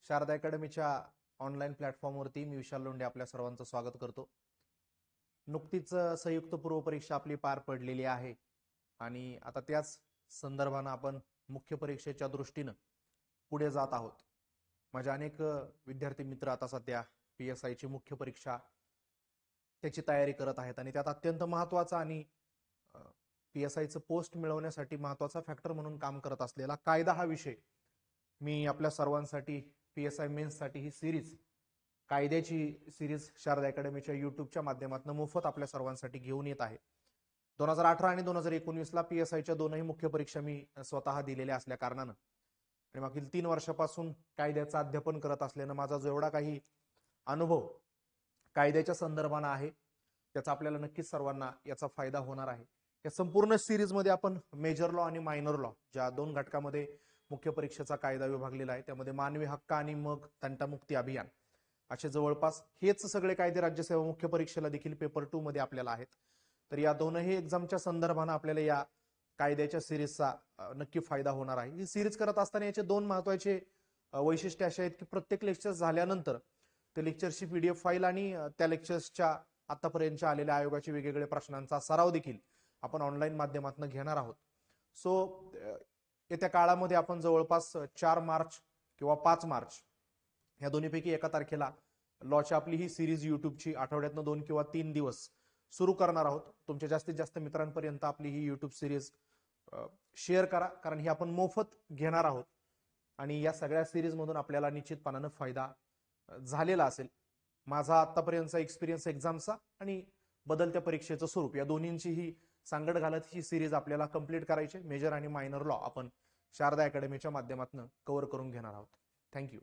Sharda अकॅडमीच्या online प्लॅटफॉर्मवरती मी विशाल लोंढे आपल्या सर्वांचं स्वागत करतो. नुकतीच संयुक्त पूर्व परीक्षा आपली पार पडलेली आहे आणि आता त्याच संदर्भानं आपण मुख्य परीक्षेच्या दृष्टीनं पुढे जात आहोत. माझे अनेक विद्यार्थी मित्र आता सध्या PSI ची मुख्य परीक्षा त्याची तयारी करत आहेत आणि त्यात अत्यंत महत्त्वाचा आणि PSI चं पोस्ट मिळवण्यासाठी महत्त्वाचा फॅक्टर म्हणून काम करत असलेला कायदा हा विषय मी आपल्या सर्वांसाठी PSI मेन्ससाठी ही सिरीज कायद्याची सिरीज शारदा अकॅडमीच्या युट्यूबच्या माध्यमातून मोफत आपल्या सर्वांसाठी घेऊन येत आहे. 2018 आणि 2019 ला PSIच्या दोनही मुख्य परीक्षा मी स्वतः दिलेल्या असल्या कारणानं आणि मागील 3 वर्षापासून कायद्याचं अध्यापन करत असल्यानं माझा जो एवढा काही अनुभव कायद्याच्या संदर्भानं आहे त्याचा आपल्याला नक्कीच सर्वांना याचा फायदा होणार आहे. या संपूर्ण सिरीजमध्ये आपण मेजर लॉ आणि मायनर लॉ ज्या दोन घटकामध्ये मुख्य परीक्षेचा कायदा विभागलेला आहे त्यामध्ये मानवी हक्क आणि मग तंटामुक्ती अभियान असे जवळपास हेच सगळे कायदे राज्यसेवा मुख्य परीक्षेला देखील पेपर 2 मध्ये आपल्याला आहेत. तर या दोनही एक्झामच्या संदर्भानं आपल्याला या कायद्याच्या सिरीजचा नक्की फायदा होणार आहे. ही सिरीज करत असताना याचे दोन महत्त्वाचे वैशिष्ट्य असे आहेत की प्रत्येक लेक्चर झाल्यानंतर ते लेक्चरची PDF फाईल आणि त्या लेक्चर्सच्या आतापर्यंतच्या आलेल्या आयोगाचे वेगवेगळे प्रश्नांचा सराव देखील आपण ऑनलाईन माध्यमातून घेणार आहोत. सो येत्या काळामध्ये आपण जवळपास 4 मार्च किंवा 5 मार्च या दोन्हीपैकी एका तारखेला लॉची आपली ही सिरीज युट्यूबची आठवड्यातनं 2 किंवा 3 दिवस सुरू करणार आहोत. तुमच्या जास्तीत जास्त मित्रांपर्यंत आपली ही युट्यूब सिरीज शेअर करा, कारण ही आपण मोफत घेणार आहोत आणि या सगळ्या सिरीज मधून आपल्याला निश्चितपणानं फायदा झालेला असेल. माझा आतापर्यंतचा एक्सपिरियन्स एक्झामचा आणि बदलत्या परीक्षेचं स्वरूप या दोन्हींची ही सांगड घालत ही सिरीज आपल्याला कंप्लीट करायची. मेजर आणि मायनर लॉ आपण शारदा अकॅडमीच्या माध्यमातून कव्हर करून घेणार आहोत. थँक्यू.